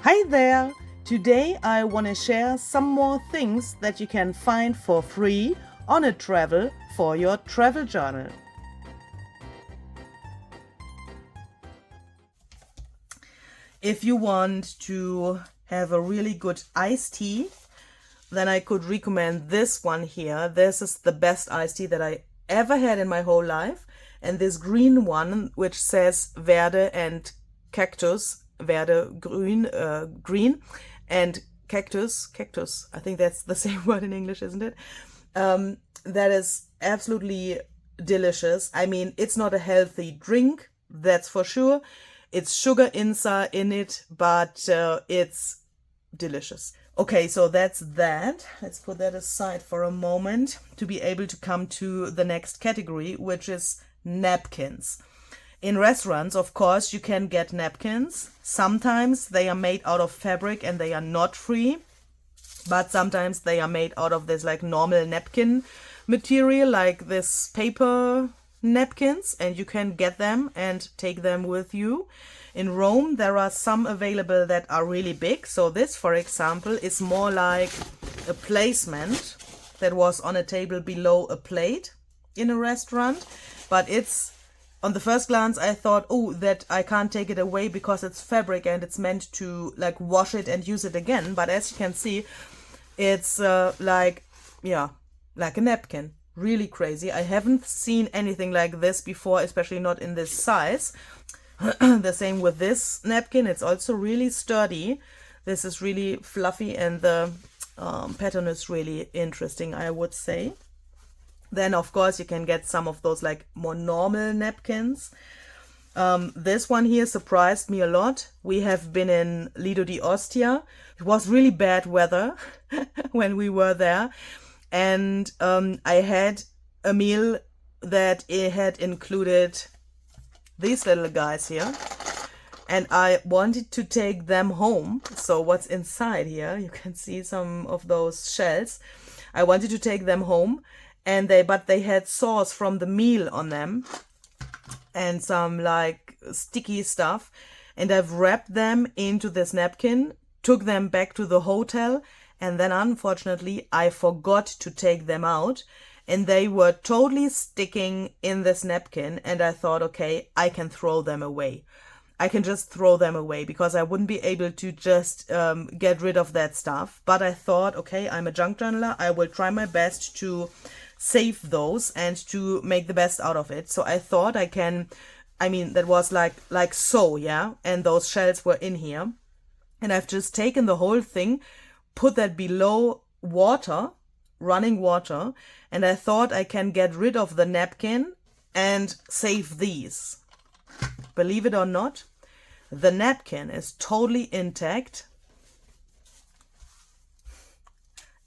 Hi there! Today I want to share some more things that you can find for free on a travel for your travel journal. If you want to have a really good iced tea, then I could recommend this one here. This is the best iced tea that I ever had in my whole life. And this green one, which says Verde and Cactus, Verde, green, and cactus, I think that's the same word in English, isn't it? That is absolutely delicious. I mean, it's not a healthy drink, that's for sure. It's sugar inside in it, but it's delicious. Okay, so that's that. Let's put that aside for a moment to be able to come to the next category, which is napkins. In restaurants, of course, you can get napkins. Sometimes they are made out of fabric and they are not free, but sometimes they are made out of this like normal napkin material, like this paper napkins, and you can get them and take them with you. In Rome, there are some available that are really big. So this, for example, is more like a placement that was on a table below a plate in a restaurant, but it's, on the first glance, I thought, oh, that I can't take it away because it's fabric and it's meant to like wash it and use it again. But as you can see, it's like a napkin. Really crazy. I haven't seen anything like this before, especially not in this size. The same with this napkin. It's also really sturdy. This is really fluffy and the pattern is really interesting, I would say. Then, of course, you can get some of those like more normal napkins. This one here surprised me a lot. We have been in Lido di Ostia. It was really bad weather when we were there. And I had a meal that it had included these little guys here. And I wanted to take them home. So what's inside here? You can see some of those shells. I wanted to take them home. But they had sauce from the meal on them and some like sticky stuff. And I've wrapped them into this napkin, took them back to the hotel, and then unfortunately I forgot to take them out. And they were totally sticking in this napkin. And I thought, okay, I can throw them away. I can just throw them away because I wouldn't be able to just get rid of that stuff. But I thought, okay, I'm a junk journaler. I will try my best to save those and to make the best out of it. So I thought that was like so, yeah. And those shells were in here. And I've just taken the whole thing, put that below water, running water. And I thought I can get rid of the napkin and save these. Believe it or not, the napkin is totally intact.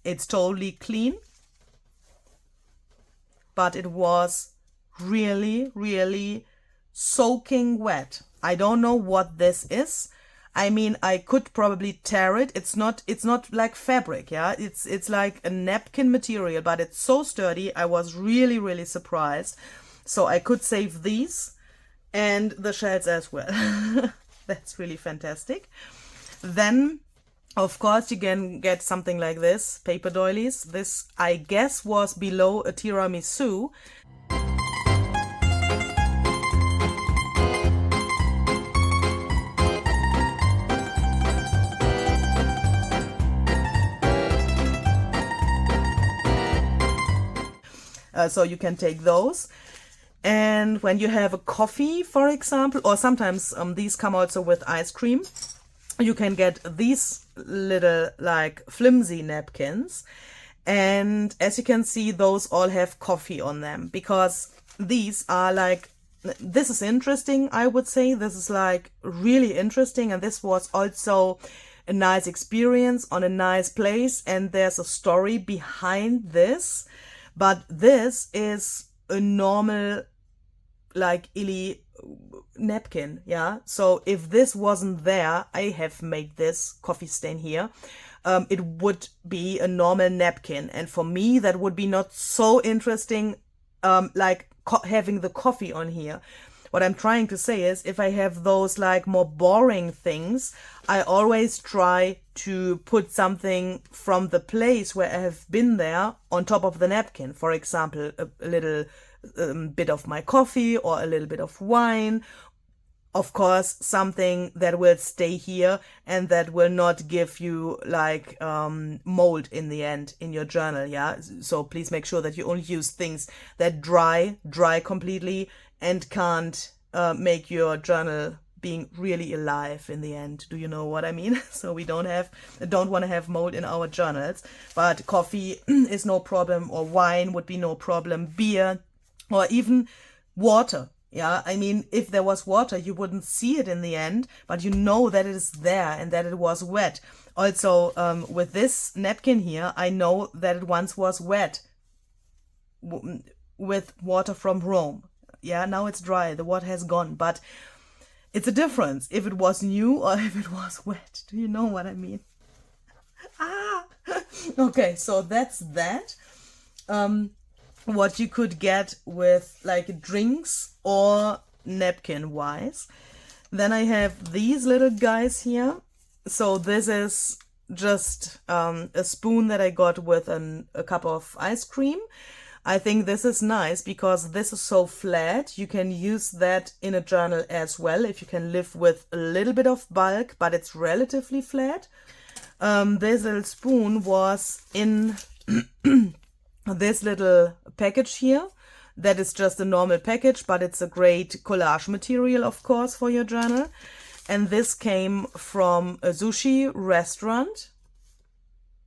It's totally clean. But it was really, really soaking wet. I don't know what this is. I mean, I could probably tear it. It's not like fabric, yeah. It's like a napkin material, but it's so sturdy. I was really, really surprised. So I could save these and the shells as well. That's really fantastic. Then, of course, you can get something like this, paper doilies. This, I guess, was below a tiramisu. So you can take those. And when you have a coffee, for example, or sometimes these come also with ice cream, you can get these little like flimsy napkins. And as you can see, those all have coffee on them because these are like, this is interesting, I would say. This is like really interesting. And this was also a nice experience on a nice place. And there's a story behind this. But this is a normal like illy napkin, yeah. So if this wasn't there, I have made this coffee stain here. It would be a normal napkin, and for me that would be not so interesting, like having the coffee on here. what I'm trying to say is, if I have those like more boring things, I always try to put something from the place where I have been there on top of the napkin. For example, a little bit of my coffee or a little bit of wine. Of course, something that will stay here and that will not give you like mold in the end in your journal. Yeah, so please make sure that you only use things that dry completely and can't make your journal being really alive in the end. Do you know what I mean? So we don't want to have mold in our journals, but coffee is no problem, or wine would be no problem, beer, or even water. Yeah, I mean, if there was water, you wouldn't see it in the end, but you know that it is there and that it was wet. Also, with this napkin here, I know that it once was wet with water from Rome. Yeah, now it's dry, the water has gone, but it's a difference if it was new or if it was wet. Do you know what I mean? Okay, so that's that. What you could get with like drinks or napkin wise. Then I have these little guys here. So this is just a spoon that I got with a cup of ice cream. I think this is nice because this is so flat. You can use that in a journal as well if you can live with a little bit of bulk, but it's relatively flat. This little spoon was in this little package here. That is just a normal package, but it's a great collage material, of course, for your journal. And this came from a sushi restaurant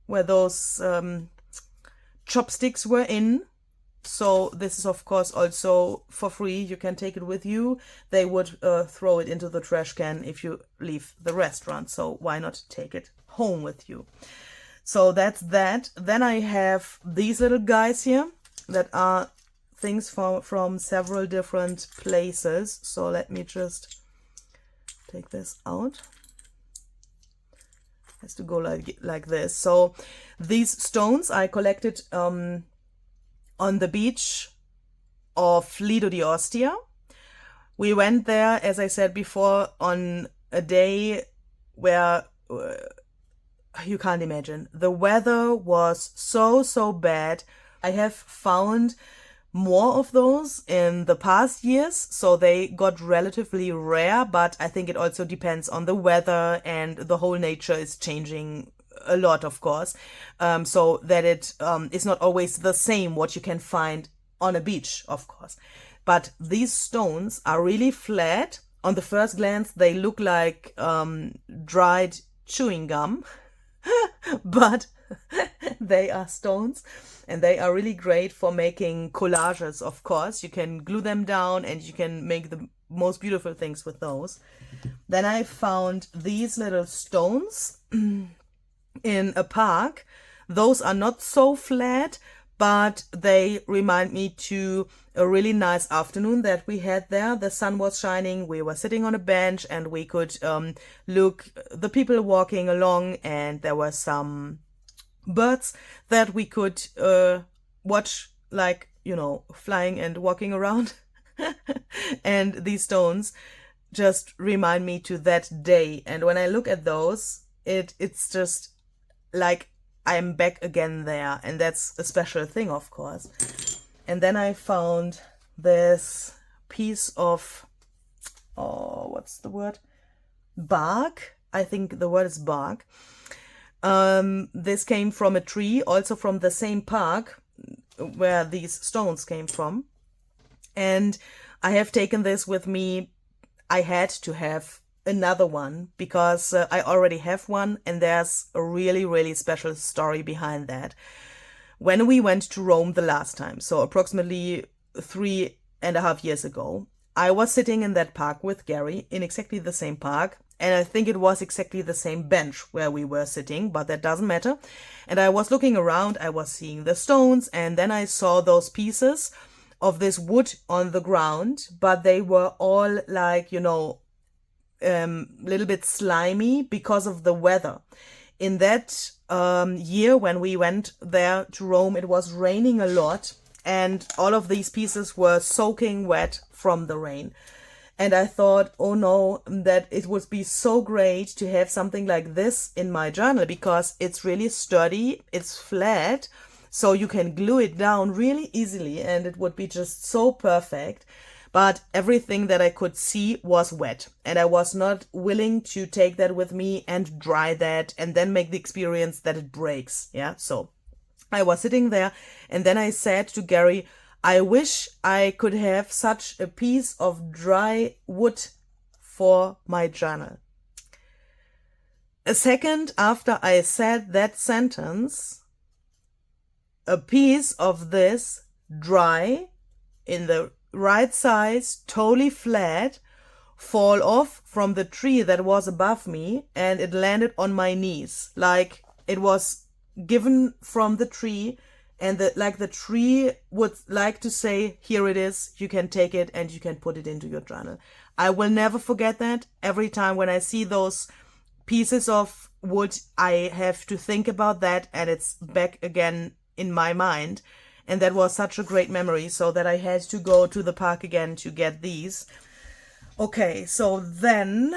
where those chopsticks were in. So this is, of course, also for free. You can take it with you. They would throw it into the trash can if you leave the restaurant. So why not take it home with you? So that's that. Then I have these little guys here that are things from several different places. So let me just take this out. It has to go like this. So these stones I collected on the beach of Lido di Ostia. We went there, as I said before, on a day where you can't imagine. The weather was so bad. I have found more of those in the past years, so they got relatively rare, but I think it also depends on the weather, and the whole nature is changing a lot, of course, so that it is not always the same what you can find on a beach, of course. But these stones are really flat. On the first glance, they look like dried chewing gum, but they are stones, and they are really great for making collages, of course. You can glue them down and you can make the most beautiful things with those. Then I found these little stones in a park. Those are not so flat, but they remind me to a really nice afternoon that we had there. The sun was shining, we were sitting on a bench, and we could look the people walking along, and there were some birds that we could watch, like, you know, flying and walking around. And these stones just remind me to that day, and when I look at those, it's just like I'm back again there, and that's a special thing, of course. And then I found this piece of, what's the word? Bark. I think the word is bark. This came from a tree, also from the same park where these stones came from. And I have taken this with me. I had to have another one because I already have one, and there's a really special story behind that. When we went to Rome the last time, so approximately 3.5 years ago, I was sitting in that park with Gary, in exactly the same park, and I think it was exactly the same bench where we were sitting, but that doesn't matter. And I was looking around, I was seeing the stones, and then I saw those pieces of this wood on the ground, but they were all like, you know, little bit slimy because of the weather. In that year when we went there to Rome, it was raining a lot, and all of these pieces were soaking wet from the rain. And I thought, oh no, that it would be so great to have something like this in my journal, because it's really sturdy, it's flat, so you can glue it down really easily and it would be just so perfect. But everything that I could see was wet, and I was not willing to take that with me and dry that and then make the experience that it breaks. Yeah, so I was sitting there, and then I said to Gary, I wish I could have such a piece of dry wood for my journal. A second after I said that sentence, a piece of this dry, in the right size, totally flat, fall off from the tree that was above me, and it landed on my knees, like it was given from the tree, and the tree would like to say, here it is, you can take it and you can put it into your journal. I will never forget that. Every time when I see those pieces of wood, I have to think about that, and it's back again in my mind. And that was such a great memory, so that I had to go to the park again to get these. Okay, so then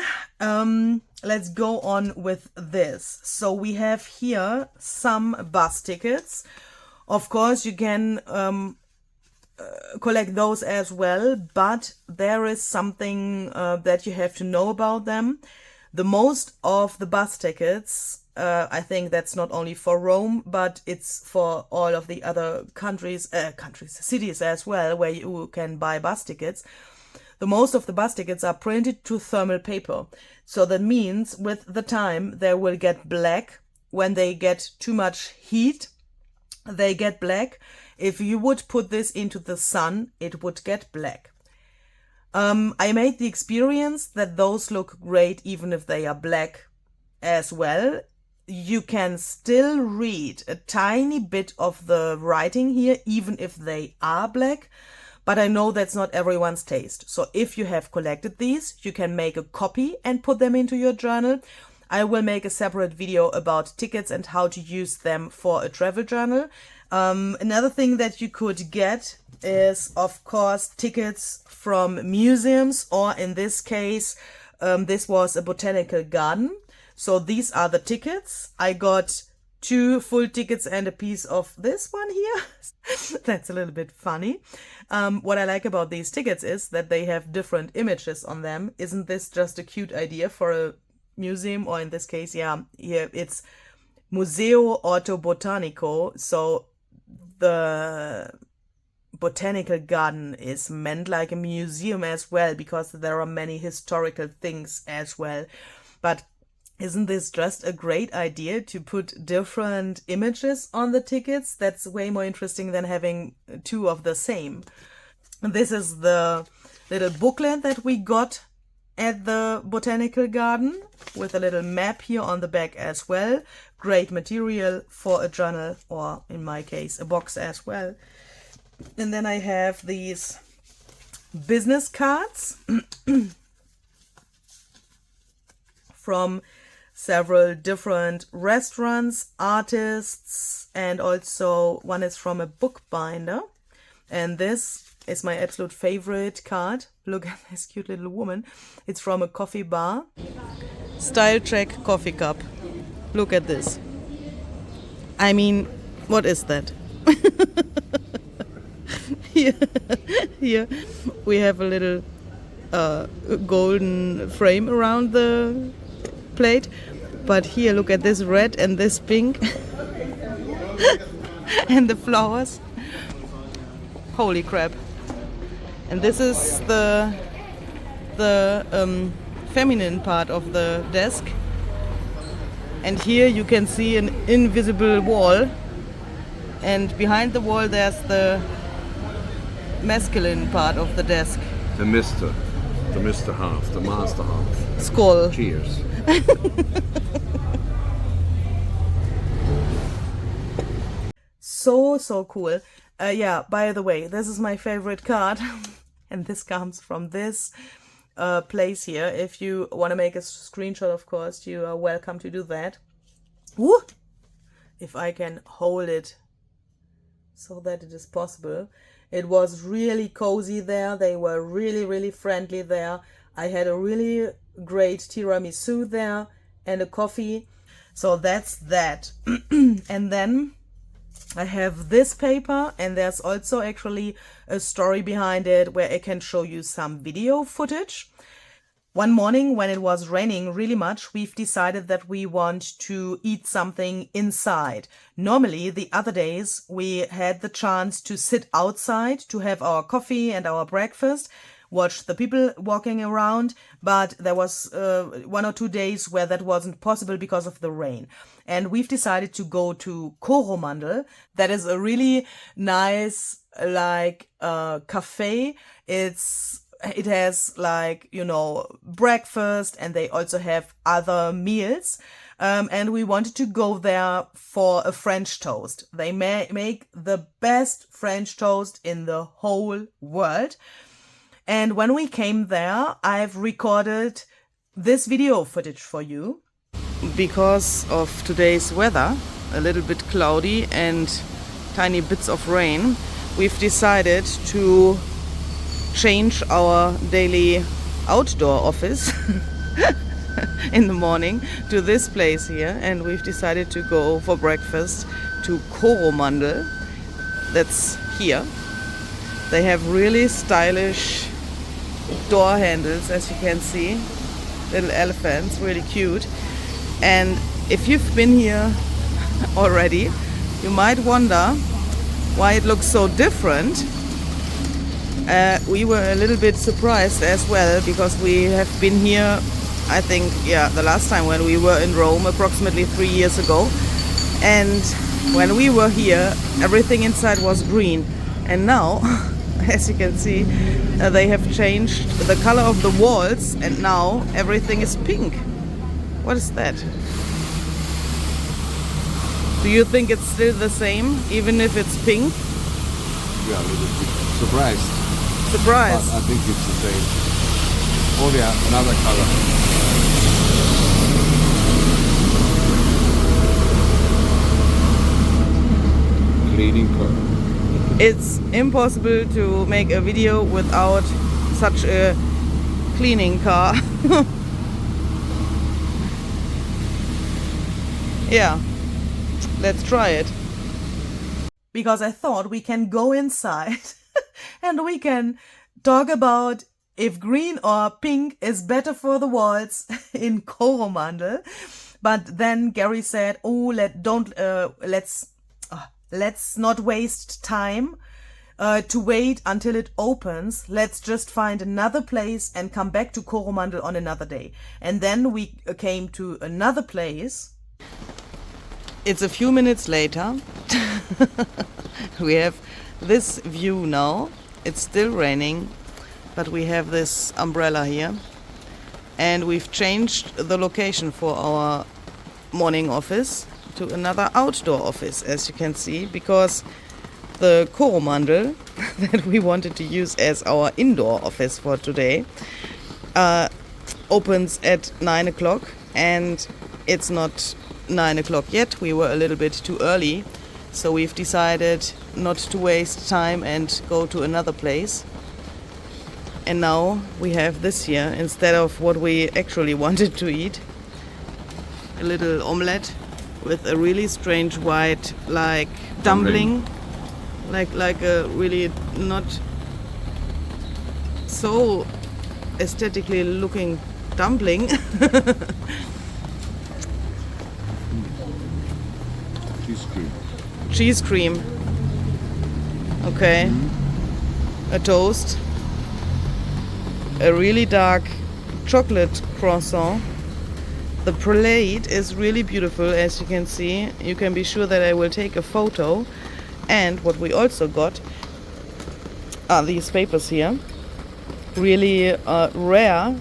let's go on with this. So we have here some bus tickets. Of course, you can collect those as well, but there is something that you have to know about them. The most of the bus tickets, I think that's not only for Rome, but it's for all of the other cities as well, where you can buy bus tickets. The most of the bus tickets are printed to thermal paper. So that means with the time they will get black. When they get too much heat, they get black. If you would put this into the sun, it would get black. I made the experience that those look great even if they are black as well. You can still read a tiny bit of the writing here, even if they are black. But I know that's not everyone's taste. So if you have collected these, you can make a copy and put them into your journal. I will make a separate video about tickets and how to use them for a travel journal. Another thing that you could get is, of course, tickets from museums, or in this case, this was a botanical garden. So these are the tickets. I got 2 full tickets and a piece of this one here. That's a little bit funny. What I like about these tickets is that they have different images on them. Isn't this just a cute idea for a museum? Or in this case, yeah, here it's Museo Orto Botanico. So the botanical garden is meant like a museum as well, because there are many historical things as well. But isn't this just a great idea to put different images on the tickets? That's way more interesting than having 2 of the same. This is the little booklet that we got at the botanical garden, with a little map here on the back as well. Great material for a journal, or in my case, a box as well. And then I have these business cards from several different restaurants, artists, and also one is from a bookbinder. And this is my absolute favorite card. Look at this cute little woman. It's from a coffee bar. Style Check coffee cup. Look at this. I mean, what is that? Here we have a little golden frame around the plate, but here look at this red and this pink and the flowers. Holy crap. And this is the feminine part of the desk, and here you can see an invisible wall, and behind the wall there's the masculine part of the desk. The Mr. half, the master half. Skull. Cheers. So cool. Yeah, by the way, this is my favorite card. And this comes from this place here. If you want to make a screenshot, of course, you are welcome to do that. Woo! If I can hold it so that it is possible. It was really cozy there. They were really, really friendly there. I had a really great tiramisu there and a coffee. So that's that. And then I have this paper, and there's also actually a story behind it where I can show you some video footage. One morning when it was raining really much, we've decided that we want to eat something inside. Normally, the other days, we had the chance to sit outside to have our coffee and our breakfast, watch the people walking around, but there was 1 or 2 days where that wasn't possible because of the rain. And we've decided to go to Coromandel. That is a really nice, cafe. It has breakfast, and they also have other meals. And we wanted to go there for a French toast. They make the best French toast in the whole world. And when we came there, I've recorded this video footage for you. Because of today's weather, a little bit cloudy and tiny bits of rain, we've decided to change our daily outdoor office in the morning to this place here, and we've decided to go for breakfast to Coromandel. That's here. They have really stylish door handles, as you can see, little elephants, really cute. And if you've been here already, you might wonder why it looks so different. We were a little bit surprised as well, because we have been here, I think, the last time when we were in Rome, approximately 3 years ago. And when we were here, everything inside was green. And now, as you can see, they have changed the color of the walls, and now everything is pink. What is that? Do you think it's still the same, even if it's pink? Yeah, a little bit surprised. Surprised? But I think it's the same. Only another color. Cleaning car. It's impossible to make a video without such a cleaning car. Yeah, let's try it. Because I thought we can go inside and we can talk about if green or pink is better for the walls in Coromandel. But then Gary said, "Oh, let's not waste time to wait until it opens. Let's just find another place and come back to Coromandel on another day." And then we came to another place. It's a few minutes later. We have this view now. It's still raining, but we have this umbrella here. And we've changed the location for our morning office to another outdoor office, as you can see, because the Coromandel that we wanted to use as our indoor office for today opens at 9 o'clock, and it's not 9 o'clock yet. We were a little bit too early, so we've decided not to waste time and go to another place. And now we have this here instead of what we actually wanted to eat. A little omelette with a really strange white dumpling, like a really not so aesthetically looking dumpling. Cheese cream. Okay. A toast. A really dark chocolate croissant. The plate is really beautiful, as you can see. You can be sure that I will take a photo. And what we also got are these papers here. Really rare.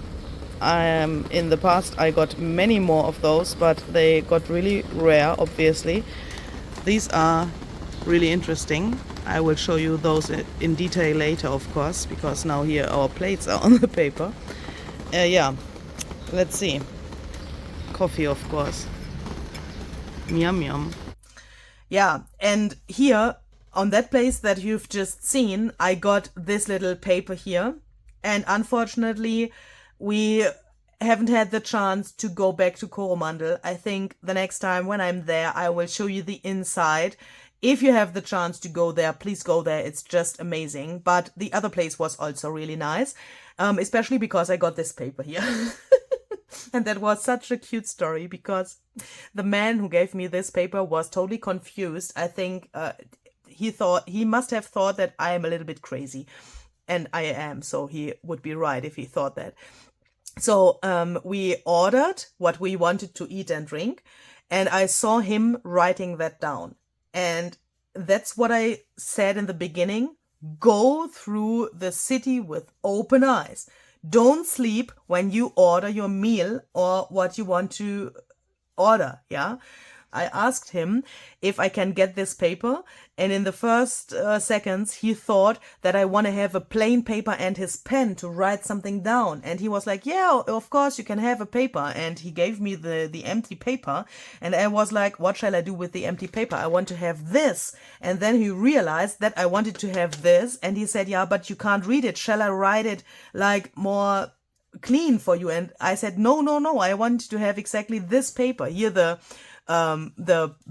In the past I got many more of those, but they got really rare, obviously. These are really interesting. I will show you those in detail later, of course, because now here our plates are on the paper. Yeah, let's see. Coffee, of course. Yum yum. Yeah, and here on that place that you've just seen, I got this little paper here. And unfortunately, we haven't had the chance to go back to Coromandel. I think the next time when I'm there, I will show you the inside. If you have the chance to go there, please go there. It's just amazing. But the other place was also really nice, especially because I got this paper here. And that was such a cute story because the man who gave me this paper was totally confused. I think he must have thought that I am a little bit crazy. And I am, so he would be right if he thought that. So we ordered what we wanted to eat and drink, and I saw him writing that down. And that's what I said in the beginning. Go through the city with open eyes. Don't sleep when you order your meal or what you want to order, yeah? I asked him if I can get this paper, and in the first seconds he thought that I want to have a plain paper and his pen to write something down, and he was like, yeah, of course you can have a paper, and he gave me the empty paper, and I was like, what shall I do with the empty paper? I want to have this. And then he realized that I wanted to have this, and he said, yeah, but you can't read it. Shall I write it like more clean for you? And I said, no, I want to have exactly this paper. Here the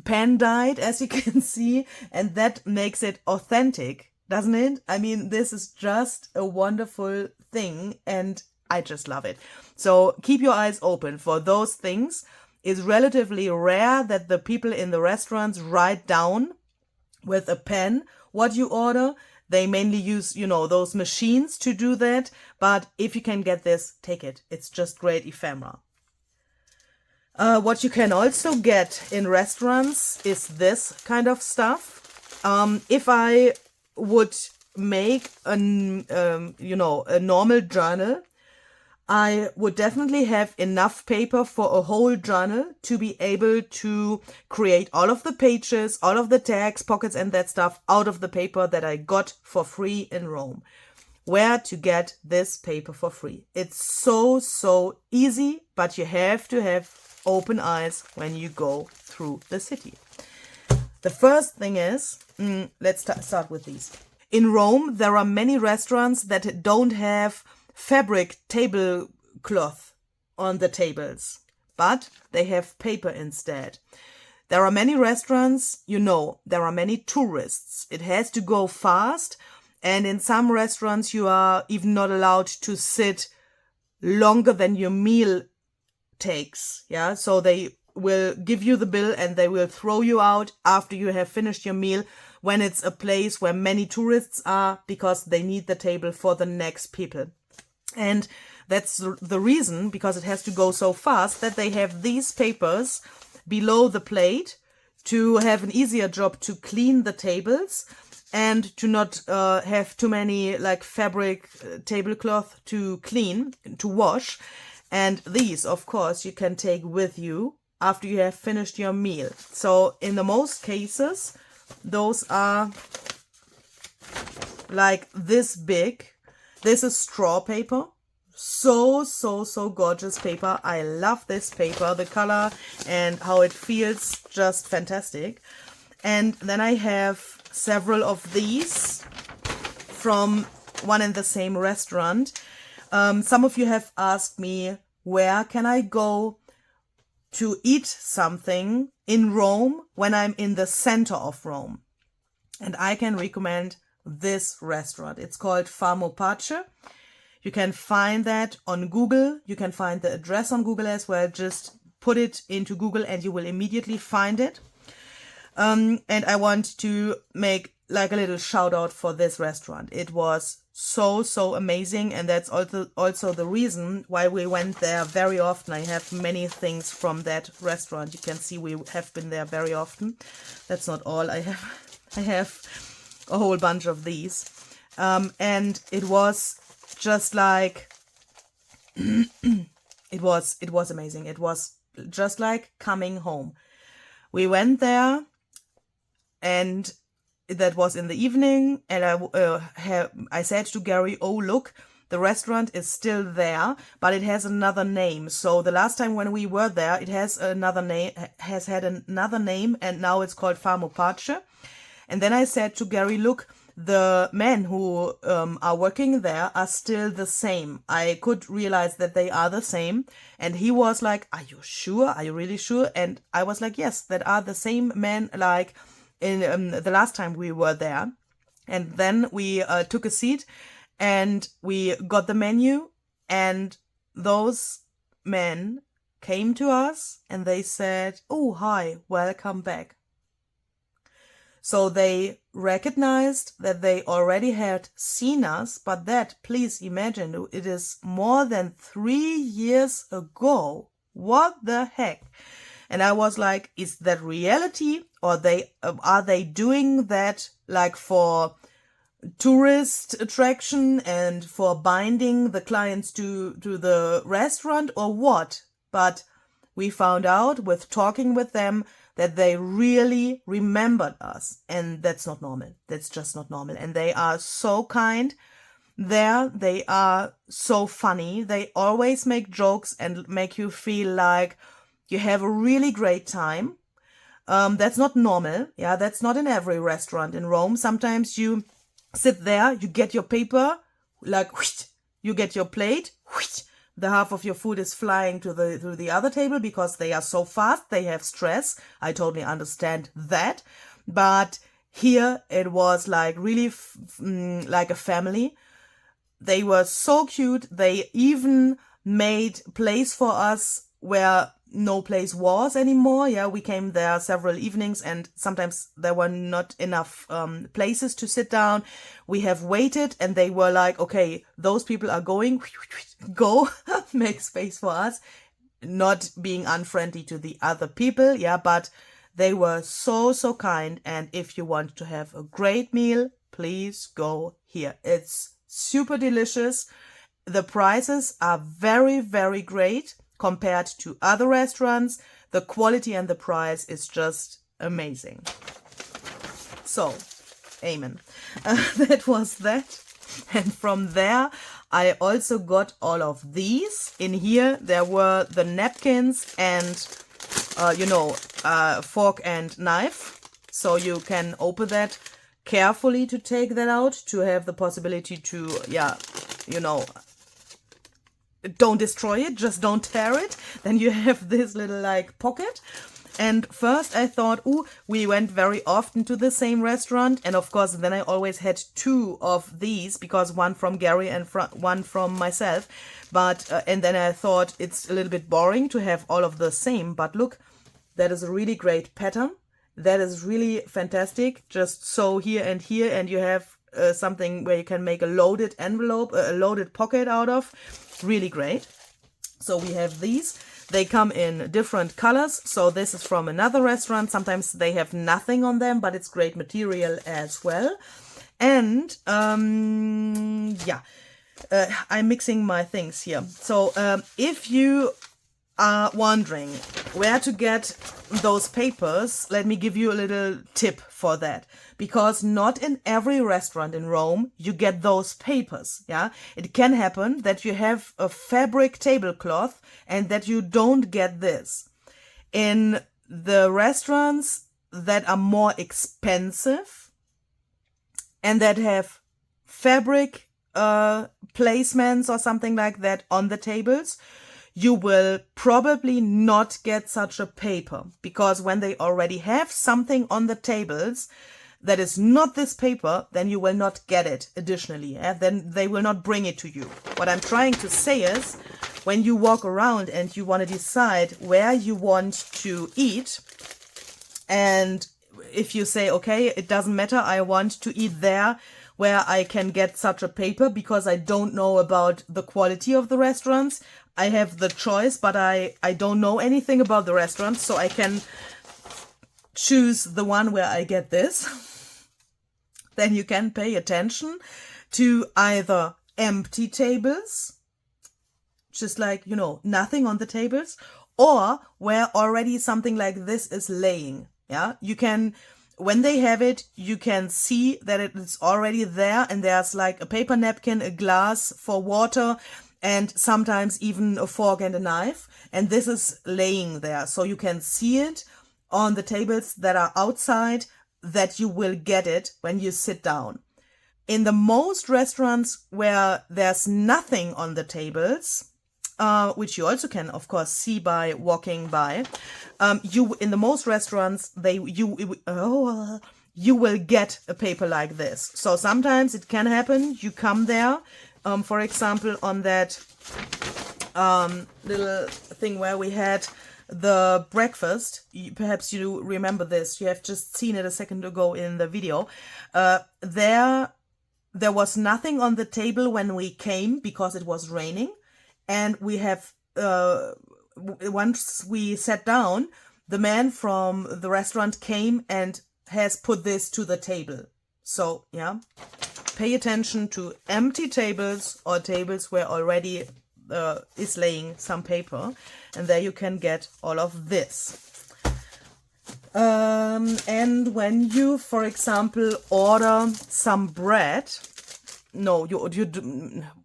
pen died, as you can see, and that makes it authentic, doesn't it? I mean, this is just a wonderful thing, and I just love it. So keep your eyes open for those things. It's relatively rare that the people in the restaurants write down with a pen what you order. They mainly use, those machines to do that. But if you can get this, take it. It's just great ephemera. What you can also get in restaurants is this kind of stuff. If I would make a normal journal, I would definitely have enough paper for a whole journal to be able to create all of the pages, all of the tags, pockets, and that stuff out of the paper that I got for free in Rome. Where to get this paper for free? It's so easy, but you have to have open eyes when you go through the city. The first thing is, let's start with these. In Rome, there are many restaurants that don't have fabric tablecloth on the tables, but they have paper instead. There are many restaurants, there are many tourists. It has to go fast, and in some restaurants you are even not allowed to sit longer than your meal takes, yeah? So they will give you the bill and they will throw you out after you have finished your meal when it's a place where many tourists are, because they need the table for the next people. And that's the reason, because it has to go so fast, that they have these papers below the plate to have an easier job to clean the tables and to not have too many fabric tablecloth to clean, to wash. And these, of course, you can take with you after you have finished your meal. So in the most cases, those are like this big. This is straw paper. So gorgeous paper. I love this paper. The color and how it feels, just fantastic. And then I have several of these from one and the same restaurant. Some of you have asked me, where can I go to eat something in Rome when I'm in the center of Rome? And I can recommend this restaurant. It's called Famo Pace. You can find that on Google. You can find the address on Google as well. Just put it into Google and you will immediately find it. And I want to make a little shout out for this restaurant. It was so amazing, and that's also the reason why we went there very often. I have many things from that restaurant. You can see we have been there very often. That's not all. I have a whole bunch of these, and it was just like it was amazing. It was just like coming home. We went there, and that was in the evening, and I said to Gary, oh look, the restaurant is still there, but it has another name. So the last time when we were there, it has had another name, and now it's called Famo Pace. And then I said to Gary, look, the men who are working there are still the same. I could realize that they are the same. And he was like, are you sure? Are you really sure? And I was like, yes, that are the same men like in the last time we were there. And then we took a seat and we got the menu, and those men came to us and they said, oh, hi, welcome back. So they recognized that they already had seen us, but that, please imagine, it is more than 3 years ago. What the heck? And I was like, is that reality, or are they doing that like for tourist attraction and for binding the clients to the restaurant, or what? But we found out with talking with them that they really remembered us, and that's not normal. That's just not normal. And they are so kind there. They are so funny. They always make jokes and make you feel like you have a really great time. That's not normal. Yeah, that's not in every restaurant in Rome. Sometimes you sit there, you get your paper, like whoosh, you get your plate, whoosh, the half of your food is flying to the other table because they are so fast, they have stress. I totally understand that. But here it was like really like a family. They were so cute. They even made place for us where no place was anymore. Yeah, we came there several evenings and sometimes there were not enough places to sit down. We have waited and they were like, okay, those people are going, go, make space for us. Not being unfriendly to the other people, yeah, but they were so kind. And if you want to have a great meal, please go here. It's super delicious. The prices are very, very great compared to other restaurants. The quality and the price is just amazing. So, amen. That was that. And from there, I also got all of these. In here, there were the napkins and, fork and knife. So you can open that carefully to take that out, to have the possibility to, don't destroy it, just don't tear it. Then you have this little like pocket. And first I thought, we went very often to the same restaurant. And of course, then I always had 2 of these, because one from Gary and one from myself. But, and then I thought it's a little bit boring to have all of the same. But look, that is a really great pattern. That is really fantastic. Just sew here, and you have something where you can make a loaded envelope, a loaded pocket out of. Really great. So we have these. They come in different colors. So this is from another restaurant. Sometimes they have nothing on them, but it's great material as well. And I'm mixing my things here. So if you are wondering where to get those papers, let me give you a little tip for that. Because not in every restaurant in Rome you get those papers. Yeah, it can happen that you have a fabric tablecloth and that you don't get this. In the restaurants that are more expensive and that have fabric placements or something like that on the tables, you will probably not get such a paper, because when they already have something on the tables that is not this paper, then you will not get it additionally. Then they will not bring it to you. What I'm trying to say is, when you walk around and you want to decide where you want to eat, and if you say, okay, it doesn't matter, I want to eat there where I can get such a paper because I don't know about the quality of the restaurants, I have the choice, but I don't know anything about the restaurant, so I can choose the one where I get this. Then you can pay attention to either empty tables, just like, nothing on the tables, or where already something like this is laying. Yeah, you can, when they have it, you can see that it is already there, and there's like a paper napkin, a glass for water, and sometimes even a fork and a knife. And this is laying there. So you can see it on the tables that are outside that you will get it when you sit down. In the most restaurants where there's nothing on the tables, which you also can, of course, see by walking by, in the most restaurants you will get a paper like this. So sometimes it can happen. You come there, for example, on that little thing where we had the breakfast. Perhaps you remember this. You have just seen it a second ago in the video. There was nothing on the table when we came because it was raining, and we have once we sat down, the man from the restaurant came and has put this to the table. So yeah, pay attention to empty tables or tables where already is laying some paper, and there you can get all of this. And when you, for example, order some bread, no,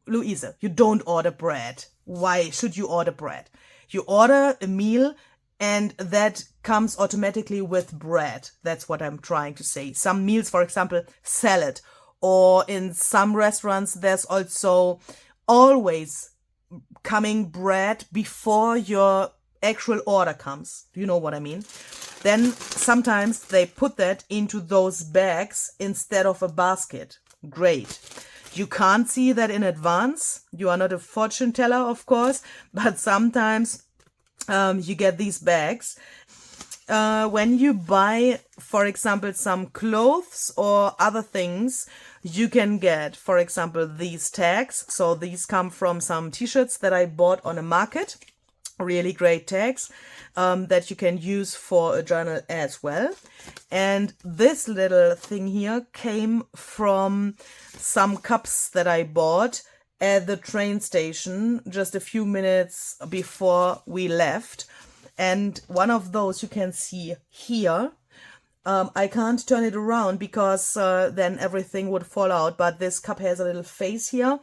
Louise, you don't order bread. Why should you order bread? You order a meal, and that comes automatically with bread. That's what I'm trying to say. Some meals, for example, salad, or in some restaurants, there's also always coming bread before your actual order comes. Do you know what I mean? Then sometimes they put that into those bags instead of a basket. Great. You can't see that in advance. You are not a fortune teller, of course, but sometimes you get these bags. When you buy, for example, some clothes or other things, you can get, for example, these tags. So these come from some t-shirts that I bought on a market. Really great tags that you can use for a journal as well. And this little thing here came from some cups that I bought at the train station just a few minutes before we left. And one of those you can see here. I can't turn it around because then everything would fall out, but this cup has a little face here,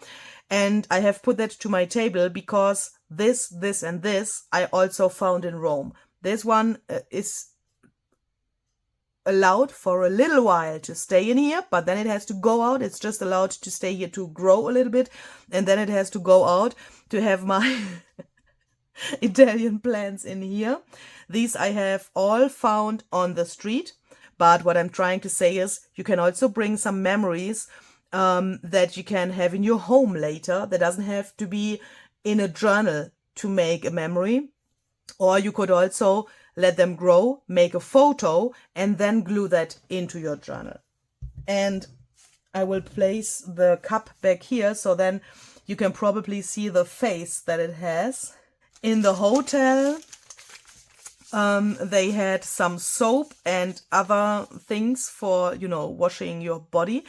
and I have put that to my table because this, and this I also found in Rome. This one is allowed for a little while to stay in here, but then it has to go out. It's just allowed to stay here to grow a little bit, and then it has to go out to have my Italian plants in here. These I have all found on the street, but what I'm trying to say is you can also bring some memories that you can have in your home later. That doesn't have to be in a journal to make a memory. Or you could also let them grow, make a photo, and then glue that into your journal. And I will place the cup back here, so then you can probably see the face that it has. In the hotel, they had some soap and other things for, washing your body.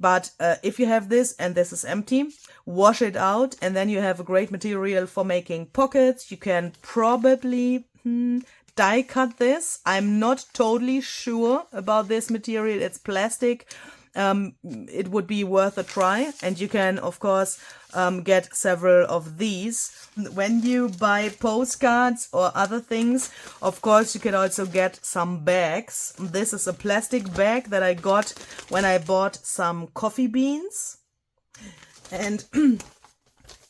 But if you have this and this is empty, wash it out, and then you have a great material for making pockets. You can probably die cut this. I'm not totally sure about this material. It's plastic. It would be worth a try, and you can, of course, get several of these. When you buy postcards or other things, of course, you can also get some bags. This is a plastic bag that I got when I bought some coffee beans. And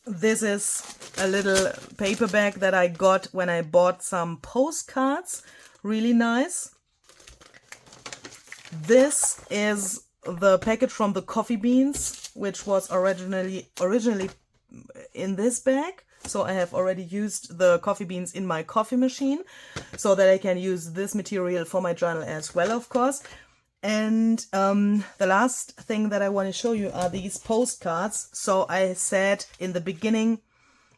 this is a little paper bag that I got when I bought some postcards. Really nice. This is the packet from the coffee beans, which was originally in this bag. So I have already used the coffee beans in my coffee machine, so that I can use this material for my journal as well, of course. And the last thing that I want to show you are these postcards. So I said in the beginning,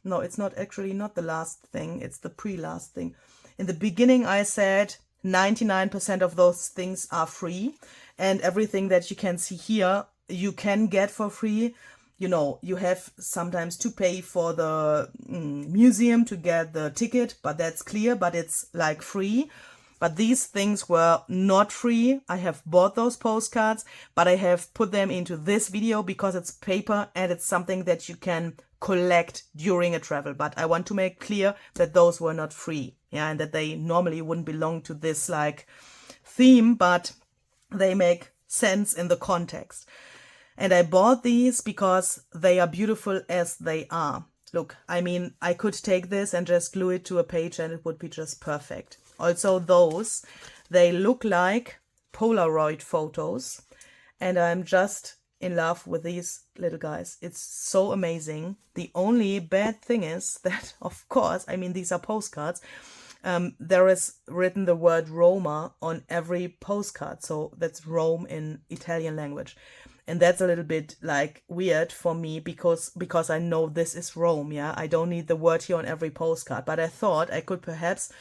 no, it's not the last thing, it's the pre-last thing. In the beginning I said 99% of those things are free, and everything that you can see here you can get for free. You have sometimes to pay for the museum to get the ticket, but that's clear, but it's like free. But these things were not free. I have bought those postcards, but I have put them into this video because it's paper and it's something that you can collect during a travel. But I want to make clear that those were not free, and that they normally wouldn't belong to this like theme, but they make sense in the context. And I bought these because they are beautiful as they are. Look, I mean, I could take this and just glue it to a page and it would be just perfect. Also those, they look like Polaroid photos, and I'm just in love with these little guys. It's so amazing. The only bad thing is that, of course, I mean, these are postcards. There is written the word Roma on every postcard. So that's Rome in Italian language. And that's a little bit like weird for me because I know this is Rome, yeah. I don't need the word here on every postcard, but I thought I could perhaps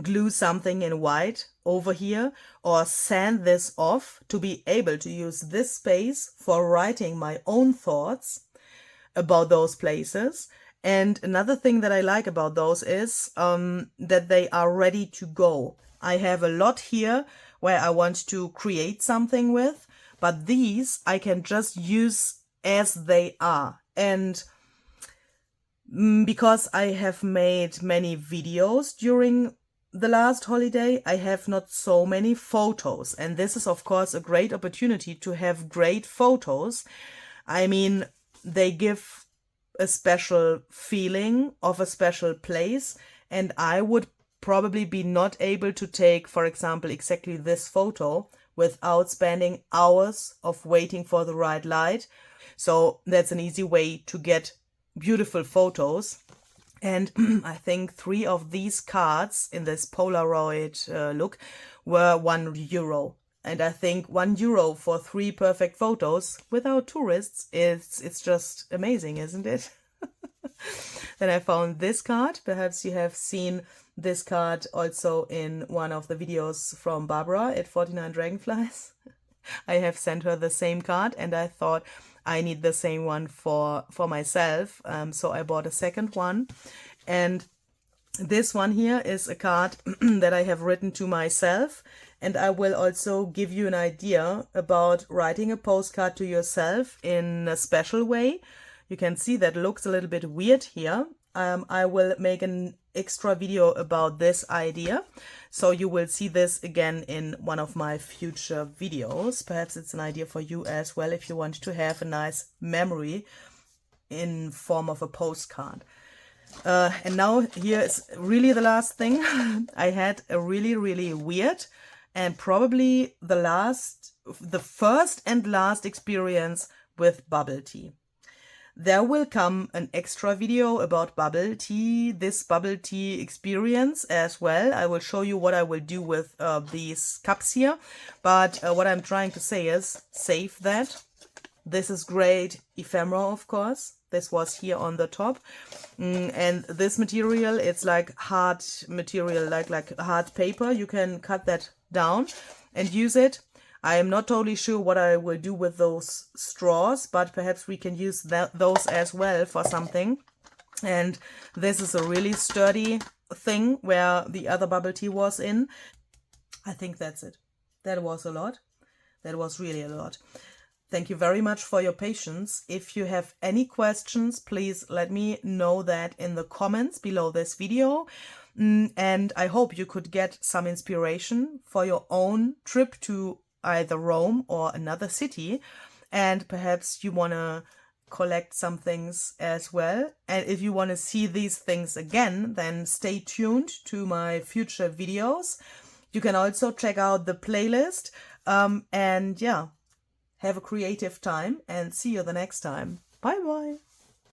glue something in white over here or sand this off to be able to use this space for writing my own thoughts about those places. And another thing that I like about those is that they are ready to go. I have a lot here where I want to create something with, but these I can just use as they are. And because I have made many videos during the last holiday, I have not so many photos. And this is, of course, a great opportunity to have great photos. I mean, they give a special feeling of a special place. And I would probably be not able to take, for example, exactly this photo without spending hours of waiting for the right light. So that's an easy way to get beautiful photos. And I think 3 of these cards in this Polaroid look were €1. And I think €1 for 3 perfect photos without tourists it's just amazing, isn't it? Then I found this card. Perhaps you have seen this card also in one of the videos from Barbara at 49 Dragonflies. I have sent her the same card and I thought I need the same one for myself. So I bought a second one. And this one here is a card that I have written to myself. And I will also give you an idea about writing a postcard to yourself in a special way. You can see that looks a little bit weird here. I will make an extra video about this idea. So you will see this again in one of my future videos. Perhaps it's an idea for you as well if you want to have a nice memory in form of a postcard. And now here is really the last thing. I had a really, really weird and probably the first and last experience with bubble tea. There will come an extra video about bubble tea, this bubble tea experience as well. I will show you what I will do with these cups here. But what I'm trying to say is save that. This is great ephemera, of course. This was here on the top. And this material, it's like hard material, like hard paper. You can cut that down and use it. I am not totally sure what I will do with those straws, but perhaps we can use those as well for something. And this is a really sturdy thing where the other bubble tea was in. I think that's it. That was a lot. That was really a lot. Thank you very much for your patience. If you have any questions, please let me know that in the comments below this video. And I hope you could get some inspiration for your own trip to either Rome or another city, and perhaps you want to collect some things as well. And if you want to see these things again, then stay tuned to my future videos. You can also check out the playlist, and yeah, have a creative time and see you the next time. Bye bye.